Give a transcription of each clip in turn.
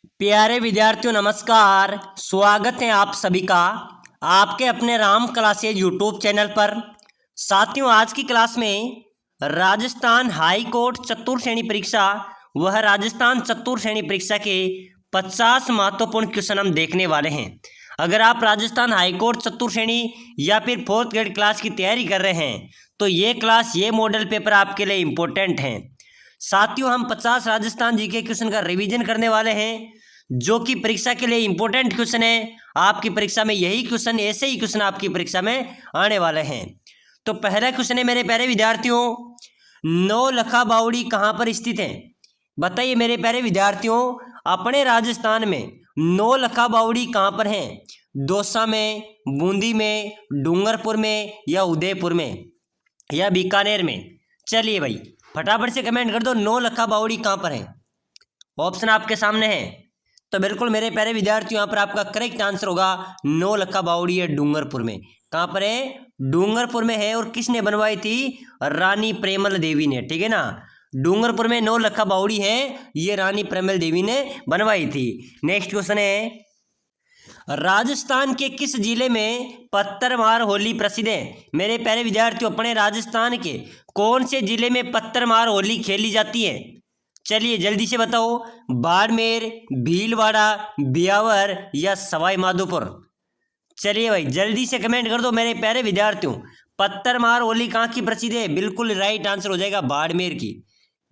प्यारे विद्यार्थियों नमस्कार। स्वागत है आप सभी का आपके अपने राम क्लासेज यूट्यूब चैनल पर। साथियों, आज की क्लास में राजस्थान हाई कोर्ट चतुर्थ श्रेणी परीक्षा वह राजस्थान चतुर्थ श्रेणी परीक्षा के 50 महत्वपूर्ण क्वेश्चन हम देखने वाले हैं। अगर आप राजस्थान हाई कोर्ट चतुर्थ श्रेणी या फिर फोर्थ ग्रेड क्लास की तैयारी कर रहे हैं तो ये मॉडल पेपर आपके लिए इम्पोर्टेंट हैं। साथियों, हम 50 राजस्थान जीके क्वेश्चन का रिवीजन करने वाले हैं जो कि परीक्षा के लिए इंपॉर्टेंट क्वेश्चन है। आपकी परीक्षा में यही क्वेश्चन, ऐसे ही क्वेश्चन आपकी परीक्षा में आने वाले हैं। तो पहला क्वेश्चन है मेरे प्यारे विद्यार्थियों, नौलखा बावड़ी कहाँ पर स्थित है? बताइए मेरे प्यारे विद्यार्थियों, अपने राजस्थान में नौलखा बावड़ी कहाँ पर है? दौसा में, बूंदी में, डूंगरपुर में या उदयपुर में या बीकानेर में? चलिए भाई फटाफट से कमेंट कर दो, नौलखा बावड़ी कहाँ पर है। ऑप्शन आपके सामने है। तो बिल्कुल मेरे प्यारे विद्यार्थियों, यहाँ पर आपका करेक्ट आंसर होगा नौलखा बावड़ी है डूंगरपुर में। कहाँ पर है? डूंगरपुर में है। और किसने बनवाई थी? रानी प्रेमल देवी ने। ठीक है ना, डूंगरपुर में नौलखा बावड़ी है, ये रानी प्रेमल देवी ने बनवाई थी। नेक्स्ट क्वेश्चन है, राजस्थान के किस जिले में पत्थरमार होली प्रसिद्ध है? मेरे प्यारे विद्यार्थियों, अपने राजस्थान के कौन से जिले में पत्थरमार होली खेली जाती है? चलिए जल्दी से बताओ, बाड़मेर, भीलवाड़ा, ब्यावर या सवाई माधोपुर? चलिए भाई जल्दी से कमेंट कर दो मेरे प्यारे विद्यार्थियों, पत्थरमार होली कहाँ की प्रसिद्ध है? बिल्कुल राइट आंसर हो जाएगा बाड़मेर की।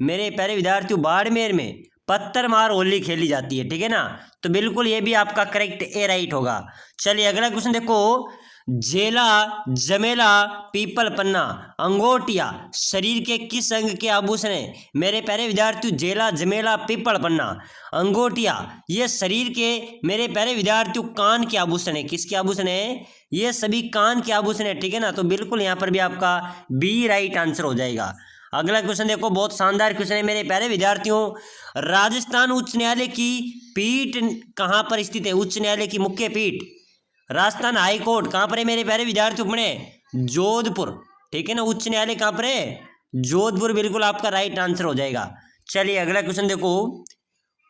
मेरे प्यारे विद्यार्थियों, बाड़मेर में पत्थरमार होली खेली जाती है। ठीक है ना, तो बिल्कुल ये भी आपका करेक्ट ए राइट होगा। चलिए अगला क्वेश्चन देखो, झेला, जमेला, पीपल पन्ना, अंगोटिया शरीर के किस अंग के आभूषण है? मेरे प्यारे विद्यार्थियों, झेला, जमेला, पीपल पन्ना, अंगोटिया ये शरीर के मेरे प्यारे विद्यार्थियों कान के आभूषण है। किसके आभूषण है? ये सभी कान के आभूषण है। ठीक है ना, तो बिल्कुल यहाँ पर भी आपका बी राइट आंसर हो जाएगा। अगला क्वेश्चन देखो, बहुत शानदार क्वेश्चन है मेरे प्यारे विद्यार्थियों, राजस्थान उच्च न्यायालय की पीठ कहाँ पर स्थित है? उच्च न्यायालय की मुख्य पीठ राजस्थान हाई कोर्ट कहाँ पर है मेरे प्यारे विद्यार्थियों? अपने जोधपुर। ठीक है ना, उच्च न्यायालय कहाँ पर है? जोधपुर। बिल्कुल आपका राइट आंसर हो जाएगा। चलिए अगला क्वेश्चन देखो,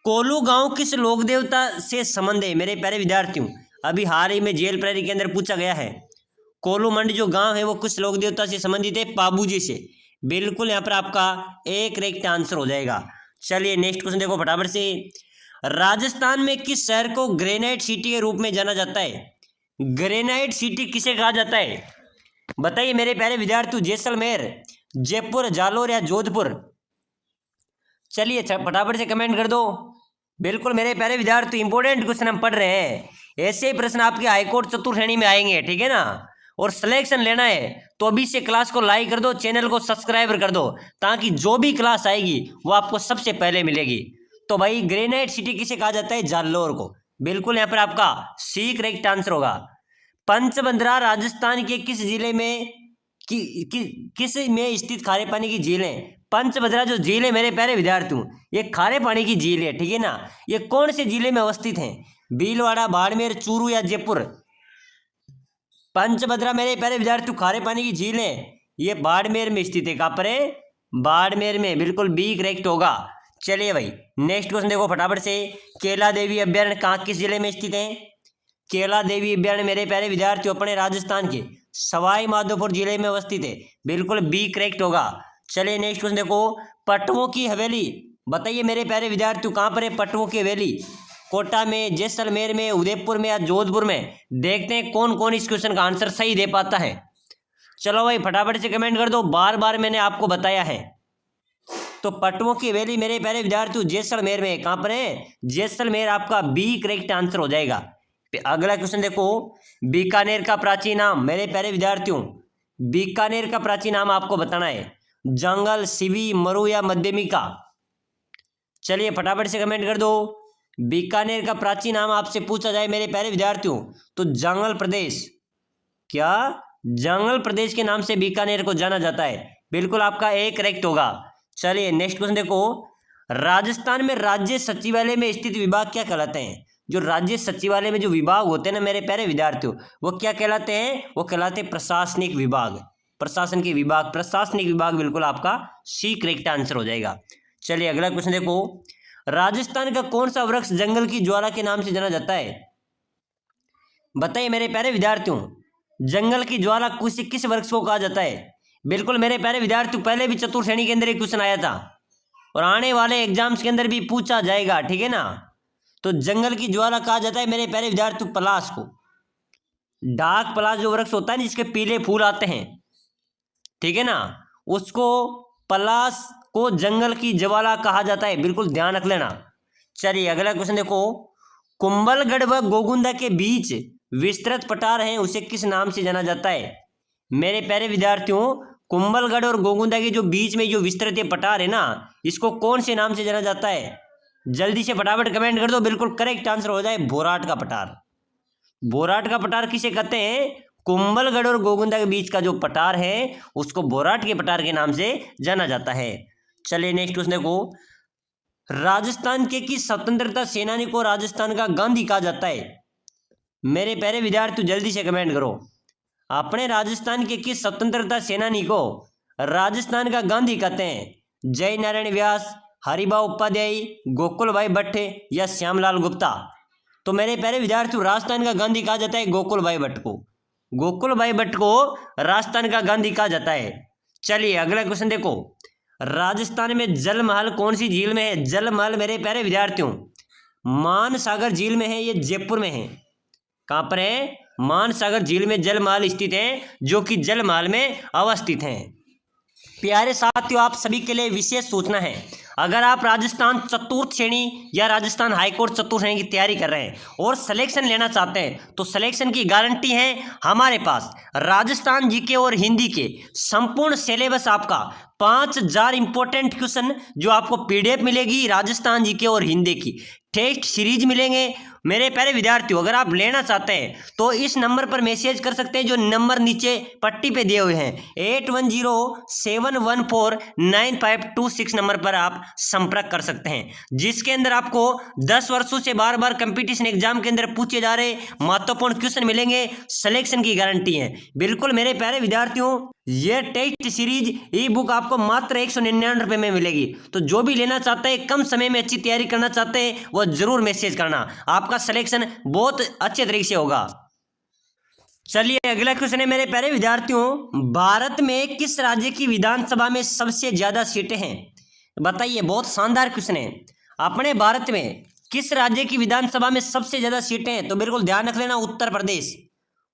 कोलू गांव किस लोक देवता से संबंध है? मेरे प्यारे विद्यार्थियों, अभी हाल ही में जेल प्रहरी के अंदर पूछा गया है, कोलू मंड जो गांव है वो किस लोक देवता से संबंधित है? पाबूजी से। बिल्कुल यहाँ पर आपका एक करेक्ट आंसर हो जाएगा। चलिए नेक्स्ट क्वेश्चन देखो फटाफट से, राजस्थान में किस शहर को ग्रेनाइट सिटी के रूप में जाना जाता है? ग्रेनाइट सिटी किसे कहा जाता है? बताइए मेरे प्यारे विद्यार्थियों, जैसलमेर, जयपुर, जालोर या जोधपुर? चलिए फटाफट से कमेंट कर दो। बिल्कुल मेरे प्यारे विद्यार्थी, इंपॉर्टेंट क्वेश्चन हम पढ़ रहे हैं, ऐसे ही प्रश्न आपके हाईकोर्ट चतुर्थ श्रेणी में आएंगे। ठीक है ना, और सिलेक्शन लेना है तो अभी से क्लास को लाइक कर दो, चैनल को सब्सक्राइब कर दो, ताकि जो भी क्लास आएगी वो आपको सबसे पहले मिलेगी। तो भाई ग्रेनाइट सिटी किसे कहा जाता है? जालोर को। बिल्कुल यहाँ पर आपका सी करेक्ट आंसर होगा। पंचबंदरा राजस्थान के किस जिले में किस में स्थित खारे पानी की झील है? पंचभद्रा जो झील है मेरे प्यारे विद्यार्थियों, ये खारे पानी की झील है। ठीक है ना, ये कौन से जिले में अवस्थित है? भीलवाड़ा, बाड़मेर, चूरू या जयपुर? पंचभद्रा मेरे प्यारे विद्यार्थियों खारे पानी की झील है, ये बाड़मेर में स्थित है। कहाँ पर है? बाड़मेर में। बिल्कुल बी करेक्ट होगा। चलिए भाई नेक्स्ट क्वेश्चन देखो फटाफट से, केला देवी अभ्यारण्य कहाँ किस जिले में स्थित है? केला देवी अभ्यारण्य मेरे प्यारे विद्यार्थियों अपने राजस्थान के सवाई माधोपुर जिले में अवस्थित है। बिल्कुल बी करेक्ट होगा। चलिए नेक्स्ट क्वेश्चन देखो, पटवों की हवेली, बताइए मेरे प्यारे विद्यार्थियों कहाँ पर है पटवों की हवेली? कोटा में, जैसलमेर में, उदयपुर में या जोधपुर में? देखते हैं कौन कौन इस क्वेश्चन का आंसर सही दे पाता है। चलो भाई फटाफट से कमेंट कर दो, बार बार मैंने आपको बताया है। तो पटवों की हवेली मेरे प्यारे विद्यार्थियों जैसलमेर में। कहाँ पर है? जैसलमेर। आपका बी करेक्ट आंसर हो जाएगा। अगला क्वेश्चन देखो, बीकानेर का प्राचीन नाम, मेरे प्यारे विद्यार्थियों बीकानेर का प्राचीन नाम आपको बताना है। जंगल, सिवी, मरु या मध्यमिका? चलिए फटाफट से कमेंट कर दो। बीकानेर का प्राचीन नाम आपसे पूछा जाए मेरे प्यारे विद्यार्थियों तो जंगल प्रदेश। क्या? जंगल प्रदेश के नाम से बीकानेर को जाना जाता है। बिल्कुल आपका एक करेक्ट होगा। चलिए नेक्स्ट क्वेश्चन देखो, राजस्थान में राज्य सचिवालय में स्थित विभाग क्या कहलाते हैं? जो राज्य सचिवालय में जो विभाग होते हैं ना मेरे प्यारे विद्यार्थियों, वो क्या कहलाते हैं? वो कहलाते हैं प्रशासनिक विभाग। प्रशासन के विभाग, प्रशासनिक विभाग। बिल्कुल आपका सी करेक्ट आंसर हो जाएगा। चलिए अगला क्वेश्चन देखो, राजस्थान का कौन सा वृक्ष जंगल की ज्वाला के नाम से जाना जाता है? बताइए मेरे प्यारे विद्यार्थियों, जंगल की ज्वाला किस वृक्ष को कहा जाता है? बिल्कुल मेरे प्यारे विद्यार्थियों, पहले भी चतुर्थ श्रेणी के अंदर एक क्वेश्चन आया था और आने वाले एग्जाम्स के अंदर भी पूछा जाएगा, ठीक है ना। तो जंगल की ज्वाला कहा जाता है मेरे प्यारे विद्यार्थियों पलाश को। डार्क पलाश जो वृक्ष होता है ना, जिसके पीले फूल आते हैं, ठीक है ना, उसको पलाश को जंगल की ज्वाला कहा जाता है। बिल्कुल ध्यान रख लेना। चलिए अगला क्वेश्चन देखो, कुंभलगढ़ व गोगुंदा के बीच विस्तृत पठार है, उसे किस नाम से जाना जाता है? मेरे प्यारे विद्यार्थियों, कुंभलगढ़ और गोगुंदा के जो बीच में जो विस्तृत पठार है ना, इसको कौन से नाम से जाना जाता है? जल्दी से फटाफट कमेंट कर दो। बिल्कुल करेक्ट आंसर हो जाए बोराट का पठार। बोराट का पठार किसे कहते हैं? कुंभलगढ़ और गोगुंदा के बीच का जो पठार है उसको बोराट के पठार के नाम से जाना जाता है। चलिए नेक्स्ट क्वेश्चन देखो, राजस्थान के किस स्वतंत्रता सेनानी को राजस्थान का गांधी कहा जाता है? मेरे प्यारे विद्यार्थियों जल्दी से कमेंट करो। अपने राजस्थान के किस स्वतंत्रता सेनानी को राजस्थान का गांधी कहते हैं? जय नारायण व्यास, हरिभाऊ उपाध्याय, गोकुल भाई भट्ट या श्यामलाल गुप्ता? तो मेरे प्यारे विद्यार्थियों, राजस्थान का गांधी कहा जाता है गोकुल भाई भट्ट को। गोकुल भाई भट्ट को राजस्थान का गांधी कहा जाता है। चलिए अगला क्वेश्चन देखो, राजस्थान में जल महल कौन सी झील में है? जल महल मेरे प्यारे विद्यार्थियों मानसागर झील में है, ये जयपुर में है। कहाँ पर है? मानसागर झील में जल महल स्थित है, जो कि जल महल में अवस्थित है। प्यारे साथियों, आप सभी के लिए विशेष सूचना है, अगर आप राजस्थान चतुर्थ श्रेणी या राजस्थान हाईकोर्ट चतुर्थ श्रेणी की तैयारी कर रहे हैं और सिलेक्शन लेना चाहते हैं तो सिलेक्शन की गारंटी है हमारे पास। राजस्थान जीके और हिंदी के संपूर्ण सिलेबस आपका 5000 इंपॉर्टेंट क्वेश्चन जो आपको पीडीएफ मिलेगी, राजस्थान जीके और हिंदी की टेस्ट सीरीज मिलेंगे। मेरे प्यारे विद्यार्थियों, अगर आप लेना चाहते हैं तो इस नंबर पर मैसेज कर सकते हैं, जो नंबर नीचे पट्टी पे दिए हुए हैं 8107149526 नंबर पर आप संपर्क कर सकते हैं, जिसके अंदर आपको 10 वर्षों से बार बार कंपटीशन एग्जाम के अंदर पूछे जा रहे महत्वपूर्ण क्वेश्चन मिलेंगे। सिलेक्शन की गारंटी है। बिल्कुल मेरे प्यारे विद्यार्थियों, ये टेस्ट सीरीज ई बुक आपको मात्र 199 रुपये में मिलेगी। तो जो भी लेना चाहते हैं, कम समय में अच्छी तैयारी करना चाहते हैं, वो जरूर मैसेज करना, आपका सिलेक्शन बहुत अच्छे तरीके से होगा। चलिए अगला क्वेश्चन है मेरे प्यारे विद्यार्थियों, भारत में किस राज्य की विधानसभा में सबसे ज्यादा सीटें हैं? बताइए, बहुत शानदार क्वेश्चन है। अपने भारत में किस राज्य की विधानसभा में सबसे ज्यादा सीटें हैं? तो बिल्कुल ध्यान रख लेना, उत्तर प्रदेश।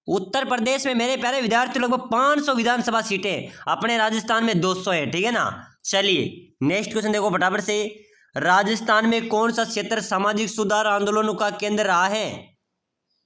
उत्तर प्रदेश में मेरे प्यारे विद्यार्थियों लगभग 500 विधानसभा सीटें, अपने राजस्थान में 200 है, ठीक है ना। चलिए नेक्स्ट क्वेश्चन देखो फटाफट से, राजस्थान में कौन सा क्षेत्र सामाजिक सुधार आंदोलनों का केंद्र रहा है?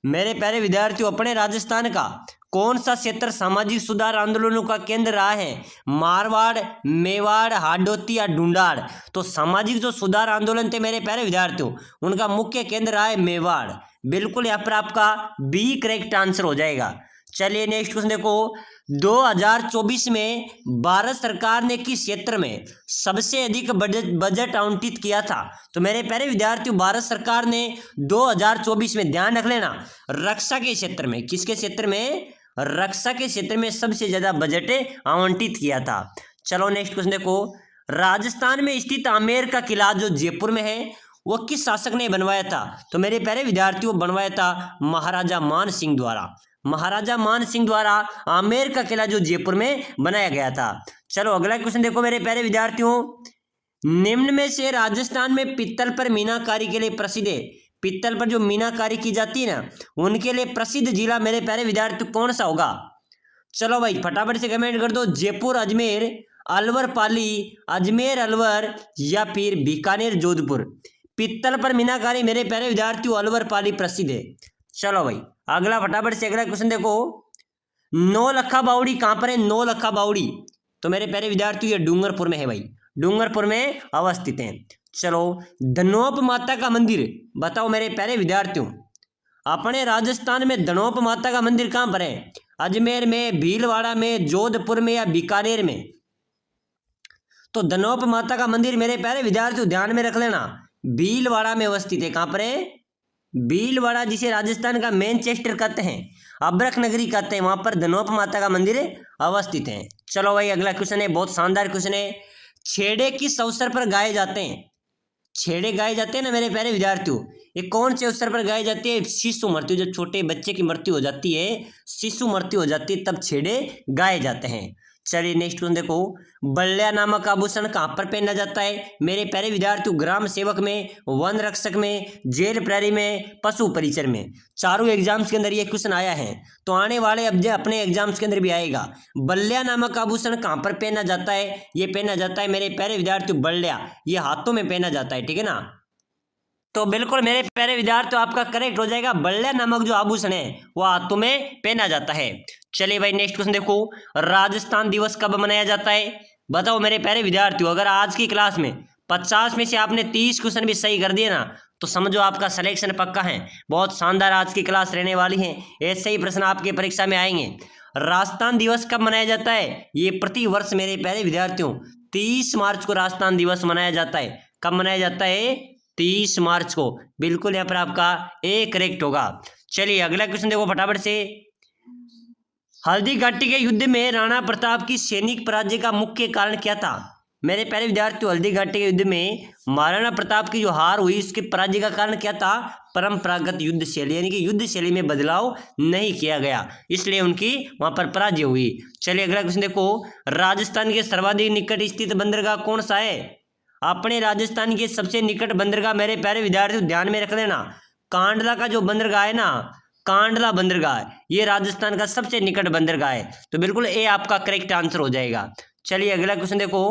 मेरे प्यारे विद्यार्थियों, अपने राजस्थान का कौन सा क्षेत्र सामाजिक सुधार आंदोलनों का केंद्र रहा है? मारवाड़, मेवाड़, हाडोती या ढूंढाड़? तो सामाजिक जो सुधार आंदोलन थे मेरे प्यारे विद्यार्थियों, उनका मुख्य केंद्र रहा है मेवाड़। बिल्कुल यहाँ पर आपका बी करेक्ट आंसर हो जाएगा। चलिए नेक्स्ट क्वेश्चन देखो, 2024 में भारत सरकार ने किस क्षेत्र में सबसे अधिक बजट आवंटित किया था? तो मेरे प्यारे विद्यार्थियों, भारत सरकार ने 2024 में, ध्यान रख लेना, रक्षा के क्षेत्र में, किसके क्षेत्र में? रक्षा के क्षेत्र में सबसे ज्यादा बजट आवंटित किया था। चलो नेक्स्ट क्वेश्चन देखो, राजस्थान में स्थित आमेर का किला जो जयपुर में है, वो किस शासक ने बनवाया था? तो मेरे प्यारे विद्यार्थियों, बनवाया था महाराजा मान सिंह द्वारा। महाराजा मान सिंह द्वारा आमेर का किला जो जयपुर में बनाया गया था। चलो अगला क्वेश्चन देखो मेरे प्यारे विद्यार्थियों, निम्न में से राजस्थान में पित्तल पर मीनाकारी के लिए प्रसिद्ध है, पित्तल पर जो मीनाकारी की जाती है ना, उनके लिए प्रसिद्ध जिला मेरे प्यारे विद्यार्थियों कौन सा होगा? चलो भाई फटाफट से कमेंट कर दो। जयपुर, अजमेर, अलवर, पाली, अजमेर, अलवर या फिर बीकानेर, जोधपुर? पित्तल पर मीनाकारी मेरे प्यारे विद्यार्थियों अलवर, पाली प्रसिद्ध है। चलो भाई अगला फटाफट से अगला क्वेश्चन देखो, नौलखा बावड़ी कहाँ पर है? नौलखा बावड़ी तो मेरे प्यारे विद्यार्थियों ये डूंगरपुर में है भाई, डूंगरपुर में अवस्थित है। चलो धनोप माता का मंदिर बताओ मेरे प्यारे विद्यार्थियों, अपने राजस्थान में धनोप माता का मंदिर कहाँ पर है? अजमेर में, भीलवाड़ा में, जोधपुर में या बीकानेर में? तो धनोप माता का मंदिर मेरे प्यारे विद्यार्थियों ध्यान में रख लेना, भीलवाड़ा में अवस्थित है। कहाँ पर है? भीलवाड़ा, जिसे राजस्थान का मैनचेस्टर कहते हैं, अब्रक नगरी कहते हैं, वहां पर धनोप माता का मंदिर अवस्थित है। चलो भाई अगला क्वेश्चन है, बहुत शानदार क्वेश्चन है, छेड़े किस अवसर पर गाए जाते हैं? छेड़े गाए जाते हैं ना मेरे प्यारे विद्यार्थियों, ये कौन से अवसर पर गाई जाती है? शिशु मृत्यु, जब छोटे बच्चे की मृत्यु हो जाती है, शिशु मृत्यु हो जाती है, तब छेड़े गाए जाते हैं। चलिए नेक्स्ट क्वेश्चन देखो, बल्ल्या नामक आभूषण कहाँ पर पहना जाता है? मेरे प्यारे विद्यार्थियों, ग्राम सेवक में, वन रक्षक में, जेल प्रहरी में, पशु परिचर में। चारों एग्जाम्स के अंदर ये क्वेश्चन आया है, तो आने वाले अब अपने एग्जाम्स के अंदर भी आएगा। बल्ल्या नामक आभूषण कहाँ पर पहना जाता है? ये पहना जाता है मेरे प्यारे विद्यार्थियों, बल्ल्या, ये हाथों में पहना जाता है, ठीक है ना। तो बिल्कुल मेरे प्यारे विद्यार्थियों, आपका करेक्ट हो जाएगा, बल्ल्या नामक जो आभूषण है वो हाथों में पहना जाता है। चलिए भाई नेक्स्ट क्वेश्चन देखो, राजस्थान दिवस कब मनाया जाता है? बताओ मेरे प्यारे विद्यार्थियों, अगर आज की क्लास में 50 में से आपने 30 क्वेश्चन भी सही कर दिए ना, तो समझो आपका सिलेक्शन पक्का है। बहुत शानदार आज की क्लास रहने वाली है, ऐसे ही प्रश्न आपके परीक्षा में आएंगे। राजस्थान दिवस कब मनाया जाता है? ये प्रति वर्ष मेरे प्यारे विद्यार्थियों 30 मार्च को राजस्थान दिवस मनाया जाता है। कब मनाया जाता है? 30 मार्च को। बिल्कुल यहाँ पर आपका ए करेक्ट होगा। चलिए अगला क्वेश्चन देखो फटाफट से, हल्दी घाटी के युद्ध में राणा प्रताप की सैनिक पराजय का मुख्य कारण क्या था? मेरे प्यारे विद्यार्थियों, हल्दी घाटी के युद्ध में महाराणा प्रताप की जो हार हुई, उसके पराजय का कारण क्या था? परंपरागत युद्ध शैली, यानी कि युद्ध शैली में बदलाव नहीं किया गया, इसलिए उनकी वहां पर पराजय हुई। चलिए अगला क्वेश्चन देखो, राजस्थान के सर्वाधिक निकट स्थित बंदरगाह कौन सा है? अपने राजस्थान के सबसे निकट बंदरगाह मेरे प्यारे विद्यार्थियों ध्यान में रख लेना, कांडला का जो बंदरगाह है ना, कांडला बंदरगाह, ये राजस्थान का सबसे निकट बंदरगाह है। तो बिल्कुल ए आपका करेक्ट आंसर हो जाएगा। चलिए अगला क्वेश्चन देखो,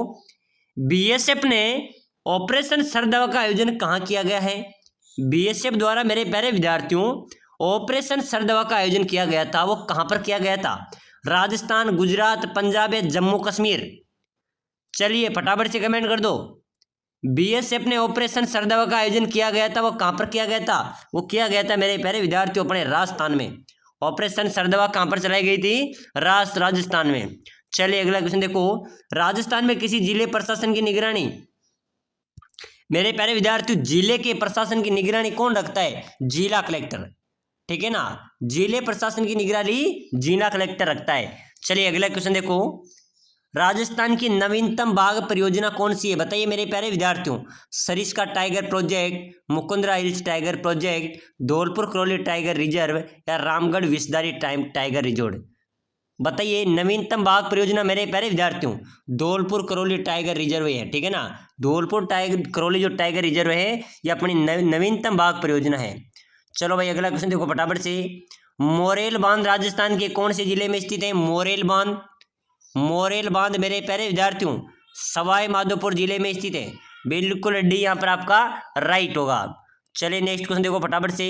बीएसएफ ने ऑपरेशन सरदवा का आयोजन कहाँ किया गया है? बीएसएफ द्वारा मेरे प्यारे विद्यार्थियों ऑपरेशन सरदवा का आयोजन किया गया था, वो कहाँ पर किया गया था? राजस्थान, गुजरात, पंजाब या जम्मू कश्मीर? चलिए फटाफट से कमेंट कर दो। बीएसएफ ने ऑपरेशन सरदवा का आयोजन किया गया था, वो कहां पर किया गया था? वो किया गया था मेरे प्यारे विद्यार्थियों अपने राजस्थान में। ऑपरेशन सरदवा कहां पर चलाई गई थी? राजस्थान में। चलिए अगला क्वेश्चन देखो, राजस्थान में किसी जिले प्रशासन की निगरानी, मेरे प्यारे विद्यार्थियों जिले के प्रशासन की निगरानी कौन रखता है? जिला कलेक्टर, ठीक है ना। जिले प्रशासन की निगरानी जिला कलेक्टर रखता है। चलिए अगला क्वेश्चन देखो, राजस्थान की नवीनतम बाघ परियोजना कौन सी है? बताइए मेरे प्यारे विद्यार्थियों, Sariska tiger project, Mukundra hills tiger project, Dholpur Karauli tiger reserve या रामगढ़ विषधारी टाइगर रिजोर्ट? बताइए नवीनतम बाघ परियोजना मेरे प्यारे विद्यार्थियों धौलपुर करौली टाइगर रिजर्व है, ठीक है ना। धौलपुर टाइगर करौली जो टाइगर रिजर्व है ये अपनी नवीनतम बाघ परियोजना है। चलो भाई अगला क्वेश्चन देखो फटाफट से, मोरेल बांध राजस्थान के कौन से जिले में स्थित है? मोरेल बांध, मोरेल बांध मेरे प्यारे विद्यार्थियों सवाई माधोपुर जिले में स्थित है। बिल्कुल डी यहाँ पर आपका राइट होगा। चलिए नेक्स्ट क्वेश्चन देखो फटाफट से,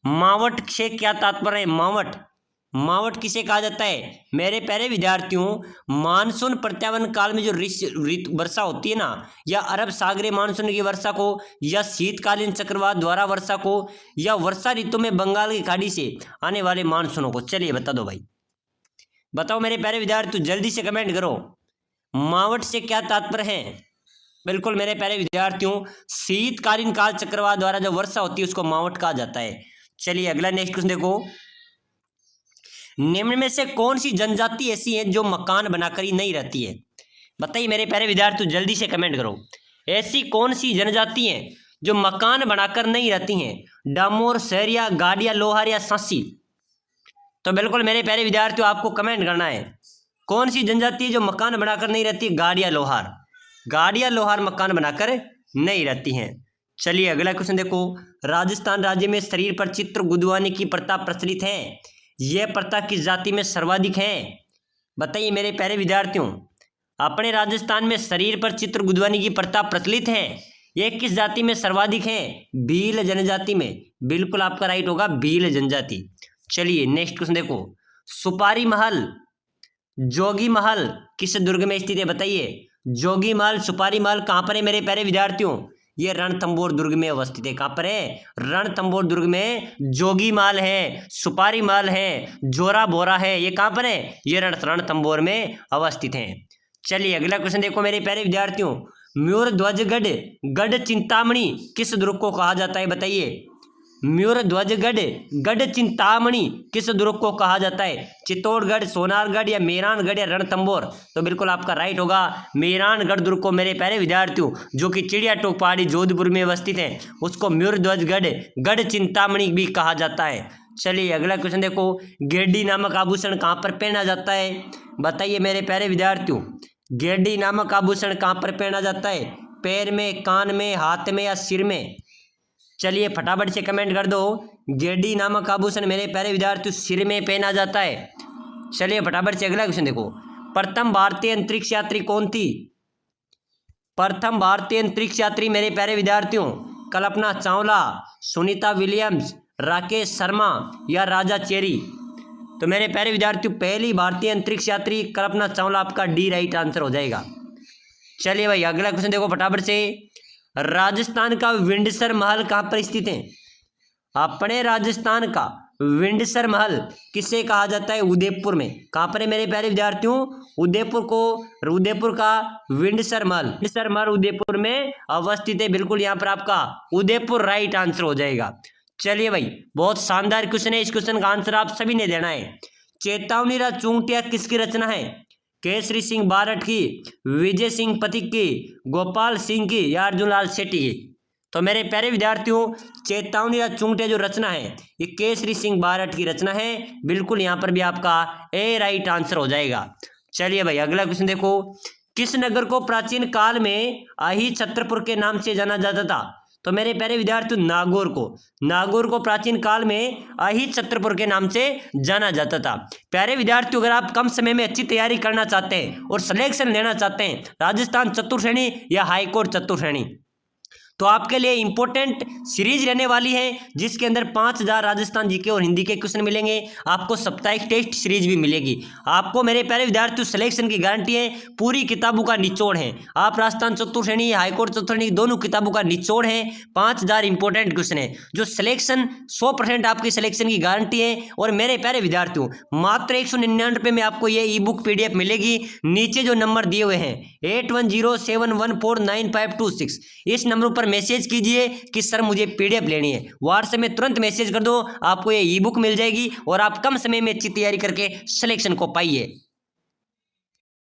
मावट से क्या तात्पर्य है? मावट, मावट किसे कहा जाता है? मेरे प्यारे विद्यार्थियों मानसून प्रत्यावर्तन काल में जो वर्षा होती है ना, या अरब सागरीय मानसून की वर्षा को, या शीतकालीन चक्रवात द्वारा वर्षा को, या वर्षा ऋतु में बंगाल की खाड़ी से आने वाले मानसूनों को। चलिए बता दो भाई, बताओ मेरे प्यारे विद्यार्थियों जल्दी से कमेंट करो, मावट से क्या तात्पर्य है? बिल्कुल मेरे प्यारे विद्यार्थियों शीतकालीन काल चक्रवात द्वारा जो वर्षा होती है उसको मावट कहा जाता है। चलिए अगला नेक्स्ट क्वेश्चन देखो, निम्न में से कौन सी जनजाति ऐसी है जो मकान बनाकर ही नहीं रहती है? बताइए मेरे प्यारे विद्यार्थियों जल्दी से कमेंट करो, ऐसी कौन सी जनजाति है जो मकान बनाकर नहीं रहती हैं? डामोर, सहरिया, गाड़िया, लोहार या सांसी? तो बिल्कुल मेरे प्यारे विद्यार्थियों आपको कमेंट करना है, कौन सी जनजाति है जो मकान बनाकर नहीं रहती? गाड़िया लोहार, गाड़िया लोहार मकान बनाकर नहीं रहती हैं। चलिए अगला क्वेश्चन देखो, राजस्थान राज्य में शरीर पर चित्र गुदवाने की प्रथा प्रचलित है, यह प्रथा किस जाति में सर्वाधिक है? बताइए मेरे प्यारे विद्यार्थियों अपने राजस्थान में शरीर पर चित्र गुदवाने की प्रथा प्रचलित है, यह किस जाति में सर्वाधिक है? भील जनजाति में। बिल्कुल आपका राइट होगा भील जनजाति। चलिए नेक्स्ट क्वेश्चन देखो, सुपारी महल, जोगी महल किस दुर्ग में स्थित है? बताइए जोगी महल, सुपारी महल कहाँ पर है मेरे प्यारे विद्यार्थियों? ये रणथंभौर दुर्ग में अवस्थित है। कहाँ पर है? रणथंभौर दुर्ग में जोगी महल है, सुपारी महल है, जोरा बोरा है, ये कहाँ पर है? ये रणथंभौर में अवस्थित है। चलिए अगला क्वेश्चन देखो मेरे प्यारे विद्यार्थियों, मयूर ध्वज गढ़ चिंतामणि किस दुर्ग को कहा जाता है? बताइए मयूरध्वजगढ़ गढ़ चिंतामणि किस दुर्ग को कहा जाता है? चित्तौड़गढ़, सोनारगढ़ या मेहरानगढ़ या रणथंभौर? तो बिल्कुल आपका राइट होगा मेहरानगढ़ दुर्ग को मेरे प्यारे विद्यार्थियों, जो कि चिड़िया टोक पहाड़ी जोधपुर में अवस्थित है, उसको मयूरध्वजगढ़ गढ़ चिंतामणि भी कहा जाता है। चलिए अगला क्वेश्चन देखो, गेडी नामक आभूषण कहाँ पर पहना जाता है? बताइए मेरे प्यारे विद्यार्थियों, गेडी नामक आभूषण कहाँ पर पहना जाता है? पैर में, कान में, हाथ में या सिर में? चलिए फटाफट से कमेंट कर दो। गेडी नामक आभूषण मेरे प्यारे विद्यार्थियों सिर में पहना जाता है। चलिए फटाफट से अगला क्वेश्चन देखो, प्रथम भारतीय अंतरिक्ष यात्री कौन थी? प्रथम भारतीय अंतरिक्ष यात्री मेरे प्यारे विद्यार्थियों कल्पना चावला, सुनीता विलियम्स, राकेश शर्मा या राजा चेरी? तो मेरे प्यारे विद्यार्थियों पहली भारतीय अंतरिक्ष यात्री कल्पना चावला, आपका डी राइट आंसर हो जाएगा। चलिए भाई अगला क्वेश्चन देखो फटाफट से, राजस्थान का विंडसर महल कहाँ पर स्थित है? अपने राजस्थान का विंडसर महल किसे कहा जाता है? उदयपुर में। कहाँ पर है मेरे प्यारे विद्यार्थियों? उदयपुर का विंडसर महल उदयपुर में अवस्थित है। बिल्कुल यहाँ पर आपका उदयपुर राइट आंसर हो जाएगा। चलिए भाई बहुत शानदार क्वेश्चन है, इस क्वेश्चन का आंसर आप सभी ने देना है। चेतावनी रा चूंटिया किसकी रचना है? केसरी सिंह बारठ की, विजय सिंह पथिक की, गोपाल सिंह की या अर्जुनलाल सेठी की? तो मेरे प्यारे विद्यार्थियों चेतावनी या चूंटिया जो रचना है ये केसरी सिंह बारठ की रचना है। बिल्कुल यहाँ पर भी आपका ए राइट आंसर हो जाएगा। चलिए भाई अगला क्वेश्चन देखो, किस नगर को प्राचीन काल में अहि छत्रपुर के नाम से जाना जाता था? तो मेरे प्यारे विद्यार्थियों नागौर को प्राचीन काल में अहि छत्रपुर के नाम से जाना जाता था। प्यारे विद्यार्थियों अगर आप कम समय में अच्छी तैयारी करना चाहते हैं और सिलेक्शन लेना चाहते हैं राजस्थान चतुर्श्रेणी या हाईकोर्ट चतुर्श्रेणी, तो आपके लिए इंपॉर्टेंट सीरीज रहने वाली है जिसके अंदर 5000 राजस्थान जीके और हिंदी के क्वेश्चन मिलेंगे। आपको साप्ताहिक टेस्ट सीरीज भी मिलेगी। आपको मेरे प्यारे विद्यार्थियों सिलेक्शन की गारंटी है, पूरी किताबों का निचोड़ है। आप राजस्थान चतुर्श्रेणी हाईकोर्ट चतुर्श्रेणी दोनों किताबों का निचोड़ है। 5000 इंपॉर्टेंट क्वेश्चन है जो सिलेक्शन 100% आपकी सिलेक्शन की गारंटी है। और मेरे प्यारे विद्यार्थियों मात्र 199 में आपको ये ई बुक PDF मिलेगी। नीचे जो नंबर दिए हुए हैं 8107149526 इस नंबर पर मैसेज कीजिए कि सर मुझे PDF लेनी है। व्हाट्सएप में तुरंत मैसेज कर दो, आपको ये ई बुक मिल जाएगी और आप कम समय में अच्छी तैयारी करके सिलेक्शन को पाइए।